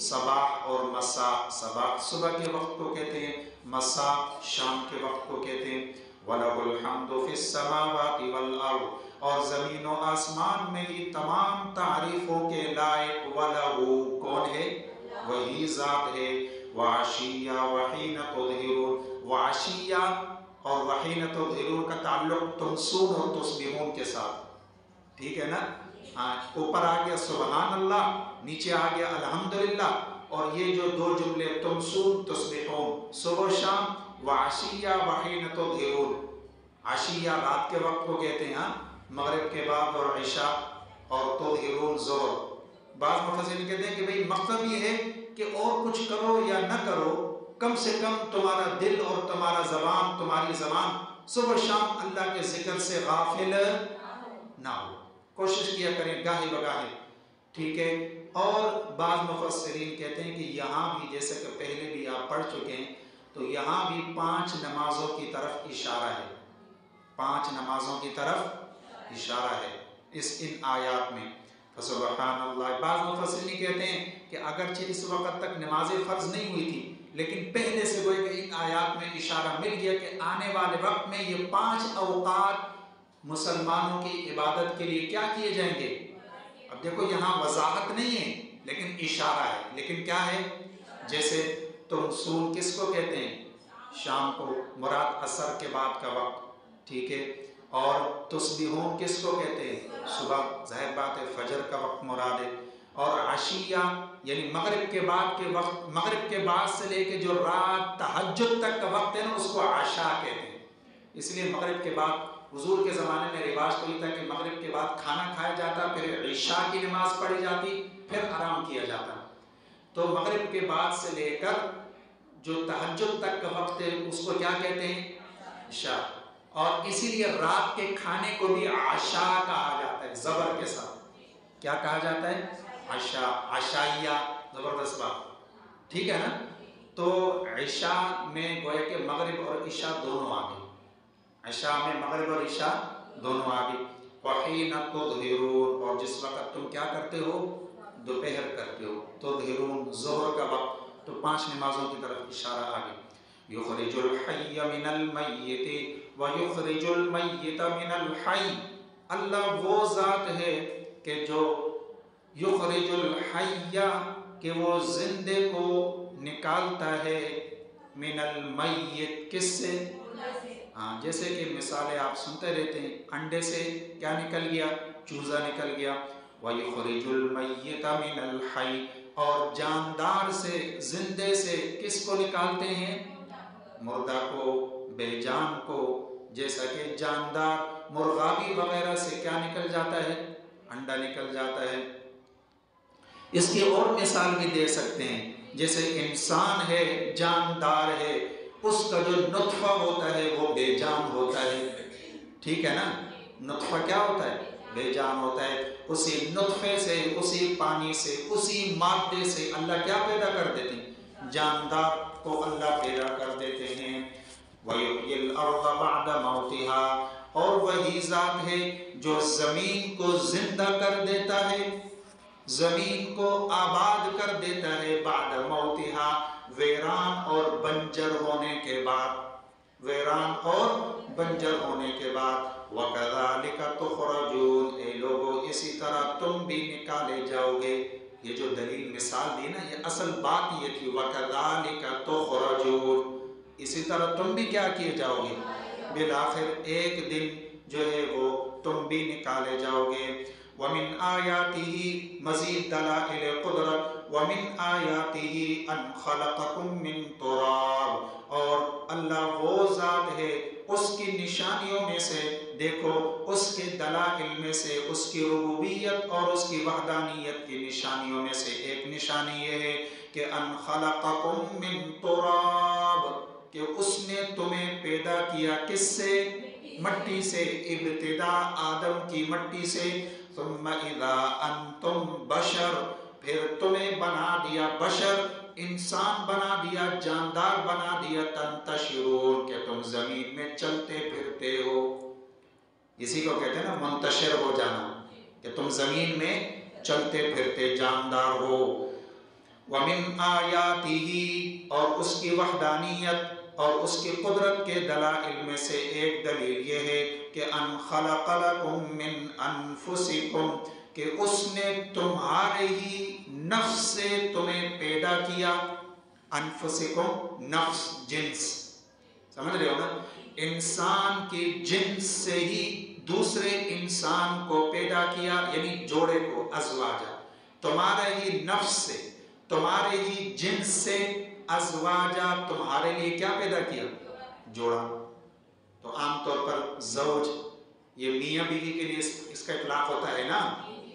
صباح اور مساء، صباح صبح کے وقت کو کہتے ہیں، مساء شام کے وقت کو کہتے ہیں۔ وَلَهُ الْحَمْدُ فِي السَّمَاوَاتِ وَالْأَرْضِ، اور زمین و آسمان میں ہی تمام تعریفوں کے لائق وَلَهُ کون ہے؟ وہی ذات ہے۔ وَعَشِيًّا وَحِينَ تُظْهِرُونَ، وَعَشِيًّا اور وَحِينَ تُظْهِرُونَ کا تعلق تمسون اور تصبحون کے ساتھ، ٹھیک ہے نا؟ ہاں، اوپر آ گیا سبحان اللہ، نیچے آ گیا الحمدللہ، اور یہ جو دو جملے تمسون تصبحون، صبح و شام، وعشیہ وحین تظہرون، عشیہ رات کے وقت کو کہتے ہیں، مغرب کے بعد اور عشاء، اور تظہرون ظہر۔ بعض مفسرین کہتے ہیں کہ بھئی مقصد یہ ہے کہ اور کچھ کرو یا نہ کرو، کم سے کم تمہارا دل اور تمہارا زبان، تمہاری زبان صبح شام اللہ کے ذکر سے غافل نہ ہو، کوشش کیا کریں گاہی بگاہی، ٹھیک ہے۔ اور بعض مفسرین کہتے ہیں کہ یہاں بھی جیسے کہ پہلے بھی آپ پڑھ چکے ہیں، تو یہاں بھی 5 نمازوں کی طرف اشارہ ہے، 5 نمازوں کی طرف اشارہ ہے ان آیات میں۔ فسبحان اللہ، بعض مفسرین کہتے ہیں کہ اگرچہ اس وقت تک نماز فرض نہیں ہوئی تھی، لیکن پہلے سے گویا کہ ان آیات میں اشارہ مل گیا کہ آنے والے وقت میں یہ 5 اوقات مسلمانوں کی عبادت کے لیے کیا کیے جائیں گے۔ اب دیکھو یہاں وضاحت نہیں ہے لیکن اشارہ ہے، لیکن کیا ہے؟ جیسے تمسون کس کو کہتے ہیں؟ شام کو، مراد عصر کے بعد کا وقت، ٹھیک ہے۔ اور تسبیحون کس کو کہتے ہیں؟ صبح، ظاہر بات ہے فجر کا وقت مراد ہے۔ اور عشیہ یعنی مغرب کے بعد کے وقت، مغرب کے بعد سے لے کے جو رات تہجد تک کا وقت ہے نا، اس کو عشاء کہتے ہیں۔ اس لیے مغرب کے بعد، حضور کے زمانے میں رواج تو یہ تھا کہ مغرب کے بعد کھانا کھایا جاتا، پھر عشاء کی نماز پڑھی جاتی، پھر آرام کیا جاتا۔ تو مغرب کے بعد سے لے کر جو تہجد تک کا وقت ہے اس کو کیا کہتے ہیں؟ عشاء۔ اور اسی لیے رات کے کھانے کو بھی عشاء کہا جاتا ہے، زبر کے ساتھ۔ کیا کہا جاتا ہے؟ عشاء، عشائیہ، زبردست بات، ٹھیک ہے نا؟ تو عشاء میں گویا کہ مغرب اور عشاء دونوں آ گئی، عشاء میں مغرب اور عشاء دونوں آ گئی۔ وحین تظہرون، اور جس وقت تم کیا کرتے ہو؟ دوپہر کرتے ہو، تظہرون ظہر کا وقت، تو 5 نمازوں کی طرف اشارہ آ گئی۔ یخرج الحی من المیت ویخرج المیت من الحی، اللہ وہ ذات ہے کہ جو یخرج الحی، کہ وہ زندے کو نکالتا ہے، من المیت کس سے؟ ہاں، جیسے کہ مثالیں آپ سنتے رہتے ہیں، انڈے سے کیا نکل گیا؟ چوزا نکل گیا۔ وَيُخْرِجُ الْمَيِّتَ مِنَ الْحَيِّ، اور جاندار سے، زندے سے کس کو نکالتے ہیں؟ مردہ کو، بے جان کو۔ جیسا کہ جاندار مرغابی وغیرہ سے کیا نکل جاتا ہے؟ انڈا نکل جاتا ہے۔ اس کی اور مثال بھی دے سکتے ہیں، جیسے انسان ہے، جاندار ہے، اس کا جو نطفہ ہوتا ہے وہ بے جان ہوتا ہے، ٹھیک ہے نا؟ نطفہ کیا ہوتا ہے؟ بے جان ہوتا ہے۔ اسی نطفے سے، اسی پانی سے، اسی مادے سے اللہ کیا پیدا کر دیتے ہیں؟ جاندار کو اللہ پیدا کر دیتے ہیں۔ وَيُحْيِي الْأَرْضَ بَعْدَ مَوْتِهَا، اور وہی ذات ہے جو زمین کو زندہ کر دیتا ہے، زمین کو آباد کر دیتا ہے، بعد موتہا، ویران اور بنجر ہونے کے بعد، ویران اور بنجر ہونے کے بعد۔ وَكَذَلِكَ تُخْرَجُونَ، اے لوگو اسی طرح تم بھی نکالے جاؤ گے۔ یہ جو دلیل مثال دی نا، یہ اصل بات یہ تھی، وَكَذَلِكَ تُخْرَجُونَ، اسی طرح تم بھی کیا کیے جاؤ گے؟ بالآخر ایک دن جو ہے وہ تم بھی نکالے جاؤ گے۔ وَمِنْ آيَاتِهِ، مزید دلائل قدرت، وَمِنْ آيَاتِهِ أَنْ خَلَقَكُم مِّن تُرَابٍ، اور اللہ وہ ذات ہے، اس کی نشانیوں میں سے، دیکھو اس کے دلائل میں سے، اس کی ربوبیت اور اس کی وحدانیت کی نشانیوں میں سے ایک نشانی یہ ہے کہ أَنْ خَلَقَكُم مِّن تُرَابٍ، کہ اس نے تمہیں پیدا کیا کس سے؟ مٹی سے، ابتدا آدم کی مٹی سے۔ ثم اذا انتم بشر، پھر تمہیں بنا دیا بشر، انسان بنا دیا، جاندار بنا دیا، تنتشرون، کہ تم زمین میں چلتے پھرتے ہو۔ اسی کو کہتے ہیں نا منتشر ہو جانا، کہ تم زمین میں چلتے پھرتے جاندار ہو۔ وَمِنْ آیَاتِهِ اور اس کی وحدانیت اور اس کی قدرت کے دلائل میں سے ایک دلیل یہ ہے کہ ان خلق لکم من انفسکم کہ اس نے تمہارے ہی نفس سے تمہیں پیدا کیا. انفسکم نفس جنس سمجھ رہے ہو نا. انسان کے جنس سے ہی دوسرے انسان کو پیدا کیا یعنی جوڑے کو ازواجا. تمہارے ہی نفس سے تمہارے ہی جنس سے ازواجا تمہارے لیے کیا پیدا کیا؟ جوڑا. تو عام طور پر زوج یہ میاں بیوی کے لیے اس کا اطلاق ہوتا ہے نا.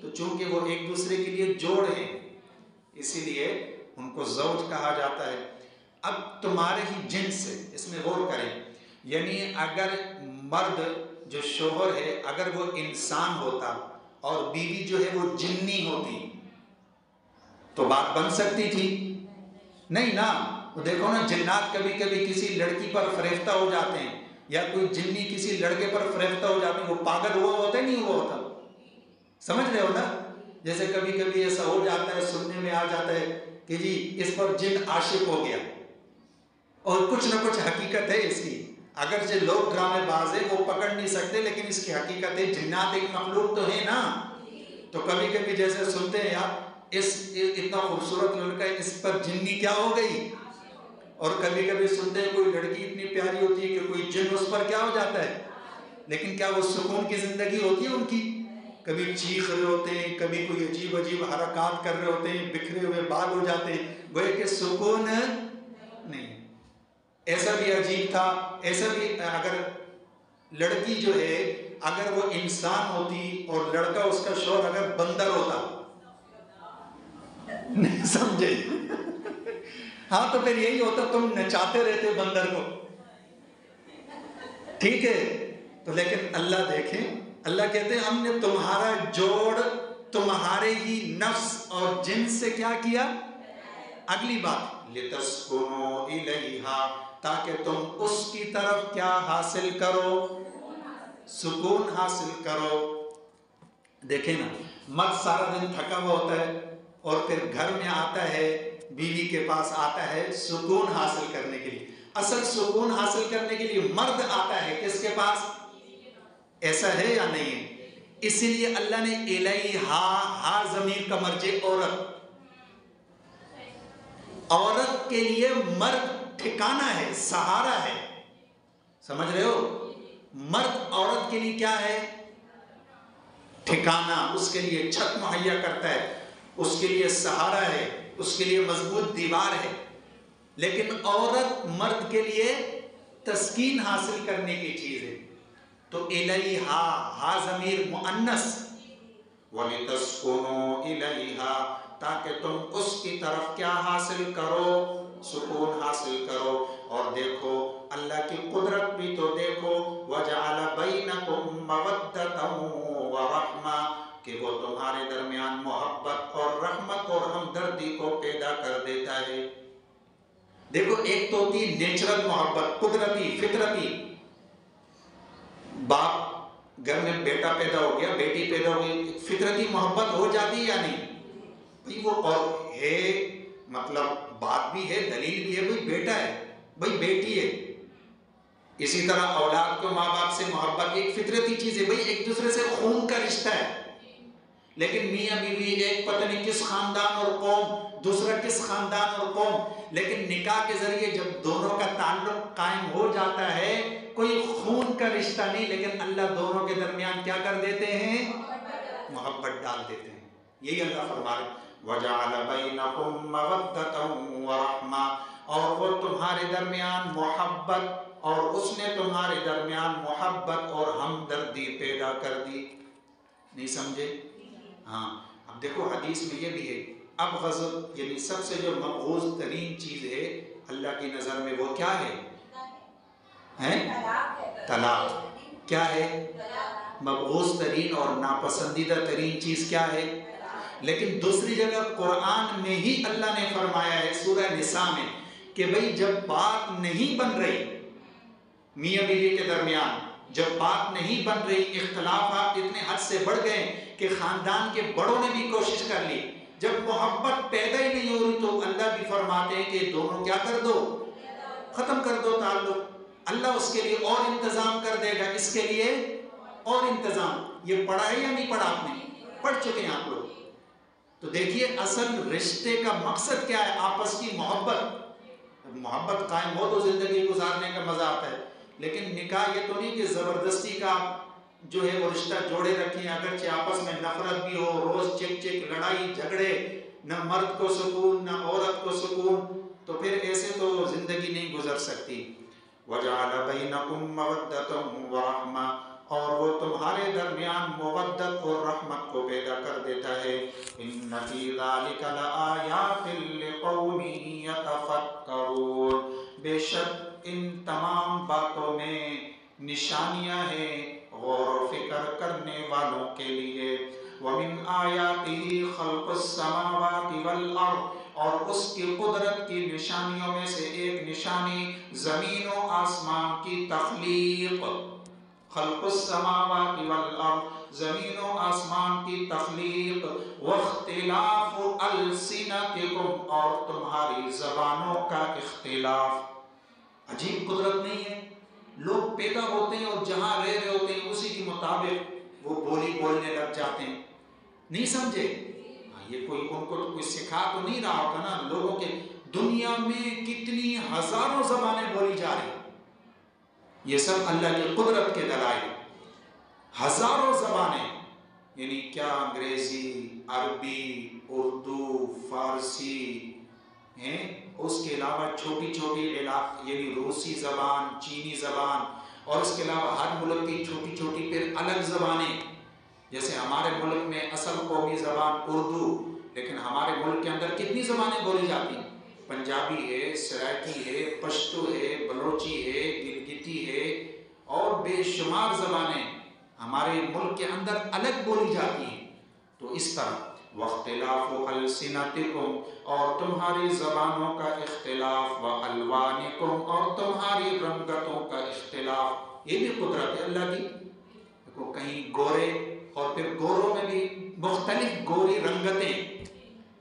تو چونکہ وہ ایک دوسرے کے لیے جوڑ ہیں اسی لیے ان کو زوج کہا جاتا ہے. اب تمہارے ہی جنس سے اس میں غور کریں یعنی اگر مرد جو شوہر ہے اگر وہ انسان ہوتا اور بیوی جو ہے وہ جنی ہوتی تو بات بن سکتی تھی؟ نہیں نا. وہ دیکھو نا جنات کبھی کبھی کسی لڑکی پر فریفتہ ہو جاتے ہیں یا کوئی جنی کسی لڑکے پر فریفتہ ہو جاتے ہیں. وہ پاگل ہوا ہوتا ہے نہیں ہوا ہوتا؟ سمجھ رہے ہو نا. جیسے کبھی کبھی ایسا ہو جاتا ہے سننے میں آ جاتا ہے کہ جی اس پر جن عاشق ہو گیا اور کچھ نہ کچھ حقیقت ہے اس کی. اگرچہ لوگ ڈرامے باز ہیں وہ پکڑ نہیں سکتے لیکن اس کی حقیقت ہے. جنات ایک مخلوق تو ہے نا. تو کبھی کبھی جیسے سنتے ہیں یار اس اتنا خوبصورت لڑکا ہے اس پر جنی کیا ہو گئی. اور کبھی کبھی سنتے ہیں کوئی لڑکی اتنی پیاری ہوتی ہے کہ کوئی جن اس پر کیا ہو جاتا ہے. لیکن کیا وہ سکون کی زندگی ہوتی ہے ان کی؟ کبھی چیخ رہے ہوتے ہیں کبھی کوئی عجیب عجیب حرکات کر رہے ہوتے ہیں بکھرے ہوئے بال ہو جاتے ہیں. گویا کہ سکون نہیں. ایسا بھی عجیب تھا. ایسا بھی اگر لڑکی جو ہے اگر وہ انسان ہوتی اور لڑکا اس کا شوہر اگر بندر ہوتا نہیں سمجھے ہاں تو پھر یہی ہوتا تم نچاتے رہتے بندر کو. ٹھیک ہے. تو لیکن اللہ دیکھیں اللہ کہتے ہیں ہم نے تمہارا جوڑ تمہارے ہی نفس اور جنس سے کیا کیا. اگلی بات لِتَسْكُنُوا إِلَيْهَا تاکہ تم اس کی طرف کیا حاصل کرو؟ سکون حاصل کرو. دیکھیں نا مرد سارا دن تھکا ہوا ہوتا ہے اور پھر گھر میں آتا ہے بیوی کے پاس آتا ہے سکون حاصل کرنے کے لیے. اصل سکون حاصل کرنے کے لیے مرد آتا ہے کس کے پاس؟ ایسا ہے یا نہیں ہے؟ اسی لیے اللہ نے الیہا ہا ضمیر کا مرجع عورت. عورت کے لیے مرد ٹھکانہ ہے سہارا ہے. سمجھ رہے ہو؟ مرد عورت کے لیے کیا ہے؟ ٹھکانہ. اس کے لیے چھت مہیا کرتا ہے اس کے لیے سہارا ہے اس کے لیے مضبوط دیوار ہے. لیکن عورت مرد کے لیے تسکین حاصل کرنے کی چیز ہے. تو الیہا ہا ضمیر مؤنث وَلِتَسْكُنُوا إِلَيْهَا تاکہ تم اس کی طرف کیا حاصل کرو؟ سکون حاصل کرو. اور دیکھو اللہ کی قدرت بھی تو دیکھو وَجَعَلَ بَيْنَكُمْ مَوَدَّةً وَرَحْمَةً کہ وہ تمہارے درمیان محبت اور رحمت اور ہمدردی کو پیدا کر دیتا ہے. دیکھو ایک تو ہوتی نیچرل محبت قدرتی فطرتی. باپ گھر میں بیٹا پیدا ہو گیا بیٹی پیدا ہو گئی فطرتی محبت ہو جاتی ہے یا نہیں بھئی؟ وہ اور ہے مطلب بات بھی ہے دلیل بھی ہے بھئی بیٹا ہے بھئی بیٹی ہے. اسی طرح اولاد کو ماں باپ سے محبت ایک فطرتی چیز ہے بھئی ایک دوسرے سے خون کا رشتہ ہے. لیکن میاں بیوی ایک پتہ نہیں کس خاندان اور قوم دوسرا کس خاندان اور قوم لیکن نکاح کے ذریعے جب دونوں کا تعلق قائم ہو جاتا ہے کوئی خون کا رشتہ نہیں لیکن اللہ دونوں کے درمیان کیا کر دیتے ہیں؟ محبت ڈال دیتے ہیں. یہی اللہ فرما رہے وَجَعَلَ بَيْنَكُمْ مَوَدَّةً وَرَحْمَةً اور وہ تمہارے درمیان محبت اور اس نے تمہارے درمیان محبت اور ہمدردی پیدا کر دی. نہیں سمجھے؟ ہاں. اب دیکھو حدیث میں یہ بھی ہے اب غضب یعنی سب سے جو مقبوض ترین چیز ہے اللہ کی نظر میں وہ کیا ہے؟ طلاق. کیا ہے؟ مقبوض ترین اور ناپسندیدہ ترین چیز کیا ہے؟ لیکن دوسری جگہ قرآن میں ہی اللہ نے فرمایا ہے سورہ نساء میں کہ بھئی جب بات نہیں بن رہی میاں بیوی کے درمیان جب بات نہیں بن رہی اختلافات اتنے حد سے بڑھ گئے کہ خاندان کے بڑوں نے بھی کوشش کر لی جب محبت پیدا ہی نہیں ہو رہی تو اللہ بھی فرماتے ہیں کہ دونوں کیا کر دو، ختم کر دو تعلق۔ اللہ اس کے لیے اور انتظام کر دے گا، اس کے لیے اور انتظام۔ یہ پڑھا ہے یا نہیں پڑھا آپ نے؟ پڑھ چکے ہیں آپ لوگ۔ تو دیکھیے اصل رشتے کا مقصد کیا ہے؟ آپس کی محبت۔ محبت قائم ہو تو زندگی گزارنے کا مزہ آتا ہے، لیکن نکاح یہ تو نہیں کہ زبردستی کا جو ہے وہ رشتہ جوڑے رکھیں، اگرچہ آپس میں نفرت بھی ہو، روز چک چک لڑائی جھگڑے، نہ مرد کو سکون نہ عورت کو سکون، تو پھر ایسے تو زندگی نہیں گزر سکتی۔ وَجَعَلَ بَيْنَكُمْ مَوَدَّةً وَرَحْمَةً، اور وہ تمہارے درمیان مودت اور رحمت کو پیدا کر دیتا ہے۔ إِنَّ فِي ذَلِكَ لَآيَاتٍ لِقَوْمٍ يَتَفَكَّرُونَ، بے شک ان تمام باتوں میں نشانیاں ہیں غور و فکر کرنے والوں کے لیے۔ وَمِنْ آيَاتِهِ خَلْقُ السَّمَاوَاتِ وَالْأَرْضِ، اور اس کی قدرت کی نشانیوں میں سے ایک نشانی زمین و آسمان کی تخلیق۔ خلق السماوات والارض، زمین و آسمان کی تخلیق۔ واختلاف السنتکم، اور تمہاری زبانوں کا اختلاف۔ عجیب قدرت نہیں ہے؟ لوگ پیدا ہوتے ہیں اور جہاں رہ رہے ہوتے ہیں اسی کے مطابق وہ بولی بولنے لگ جاتے ہیں، نہیں سمجھے؟ یہ کوئی ان کو کوئی سکھا تو نہیں رہا ہوتا نا۔ لوگوں کے دنیا میں کتنی ہزاروں زبانیں بولی جا رہی، یہ سب اللہ کی قدرت کے دلائل۔ ہزاروں زبانیں، یعنی کیا انگریزی، عربی، اردو، فارسی ہیں، اس کے علاوہ چھوٹی چھوٹی یعنی روسی زبان، چینی زبان، اور اس کے علاوہ ہر ملک کی چھوٹی چھوٹی پھر الگ زبانیں۔ جیسے ہمارے ملک میں اصل قومی زبان اردو، لیکن ہمارے ملک کے اندر کتنی زبانیں بولی جاتی ہیں؟ پنجابی ہے، سرائکی ہے، پشتو ہے، بلوچی ہے، گلگتی ہے، اور بے شمار زبانیں ہمارے ملک کے اندر الگ بولی جاتی ہیں۔ تو اس طرح وَاخْتِلَافُ أَلْسِنَتِكُمْ، اور تمہاری زبانوں کا اختلاف، وَأَلْوَانِكُمْ، اور تمہاری رنگتوں کا اختلاف، یہ بھی قدرت ہے اللہ کی۔ دیکھو کہیں گورے، اور پھر گوروں میں بھی مختلف گوری رنگتیں،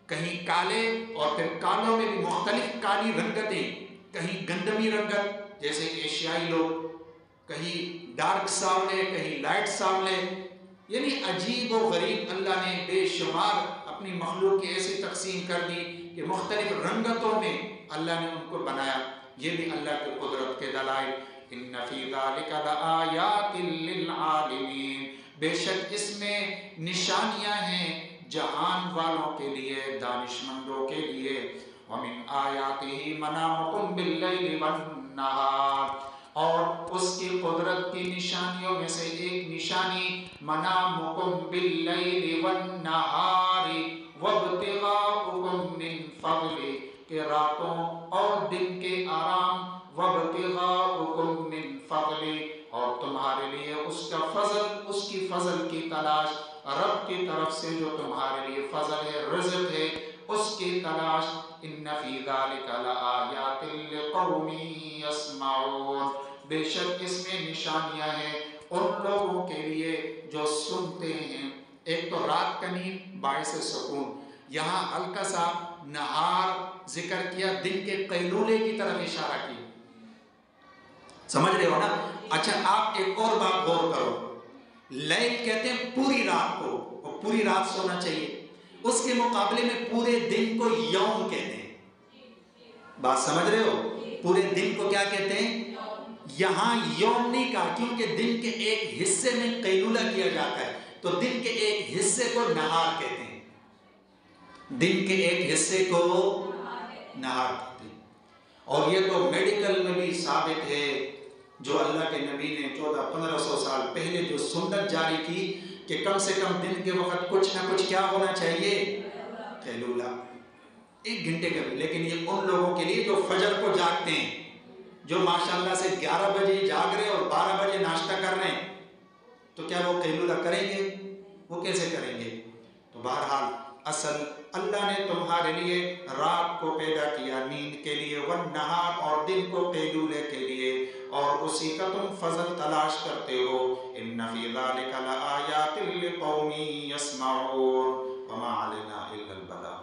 کہیں کالے اور پھر کالوں میں بھی مختلف کالی رنگتیں، کہیں گندمی رنگت جیسے ایشیائی لوگ، کہیں ڈارک سانولے، کہیں لائٹ سانولے، یعنی عجیب و غریب اللہ نے بے شمار اپنی مخلوق کی ایسی تقسیم کر دی کہ مختلف رنگتوں میں اللہ نے ان کو بنایا۔ یہ بھی اللہ کی قدرت کے دلائل۔ ان فی ذلک لآیات للعالمین، بے شک اس میں نشانیاں ہیں جہان والوں کے لیے، دانشمندوں کے لیے۔ ومن آیاتہ منامکم باللیل والنہار، اور اس کی قدرت کی نشانیوں میں سے ایک نشانی منامکم باللیل والنہار وابتغاؤکم من فضلہ، کہ راتوں اور دن کے آرام، وابتغاؤکم من فضلہ، اور تمہارے لیے اس کا فضل، اس کی فضل کی تلاش، رب کی طرف سے جو تمہارے لیے فضل ہے، رزق ہے، اس کی تلاش۔ ان فی ذلک لآیات لقوم یسمعون، بے شک اس میں نشانیاں ہیں ان لوگوں کے لیے جو سنتے ہیں۔ ایک تو رات کا نیند باعث سکون، یہاں ہلکا سا نہار ذکر کیا، دن کے قیلولے کی طرف اشارہ کیا، سمجھ رہے ہو نا؟ اچھا آپ ایک اور بات غور کرو، لیل کہتے ہیں پوری رات کو، اور پوری رات سونا چاہیے، اس کے مقابلے میں پورے دن کو یوم کہتے ہیں۔ بات سمجھ رہے ہو؟ پورے دن کو کیا کہتے ہیں؟ یہاں یوم نہیں کہا، کیونکہ دن کے ایک حصے میں قیلولہ کیا جاتا ہے، تو دن کے ایک حصے کو نہار کہتے ہیں، دن کے ایک حصے کو نہار کہتے ہیں۔ اور یہ تو میڈیکل میں بھی ثابت ہے، جو اللہ کے نبی نے 1400-1500 سال پہلے جو سنت جاری کی کہ کم سے کم دن کے وقت کچھ نہ کچھ کیا ہونا چاہیے؟ قیلولہ، 1 گھنٹے کا بھی۔ لیکن یہ ان لوگوں کے لیے جو فجر کو جاگتے ہیں، جو ماشاءاللہ سے 11 بجے جاگ رہے اور 12 بجے ناشتہ کر رہے ہیں، تو کیا وہ قیلولہ کریں گے؟ وہ کیسے کریں گے؟ تو بہرحال اصل اللہ نے تمہارے لیے رات کو پیدا کیا نیند کے لیے، والنہار، اور دن کو قیلولے کے لیے، اور اسی کا تم فضل تلاش کرتے ہو۔ ان فی ذلک لآیات لقوم یسمعون، وما علینا الا البلاغ۔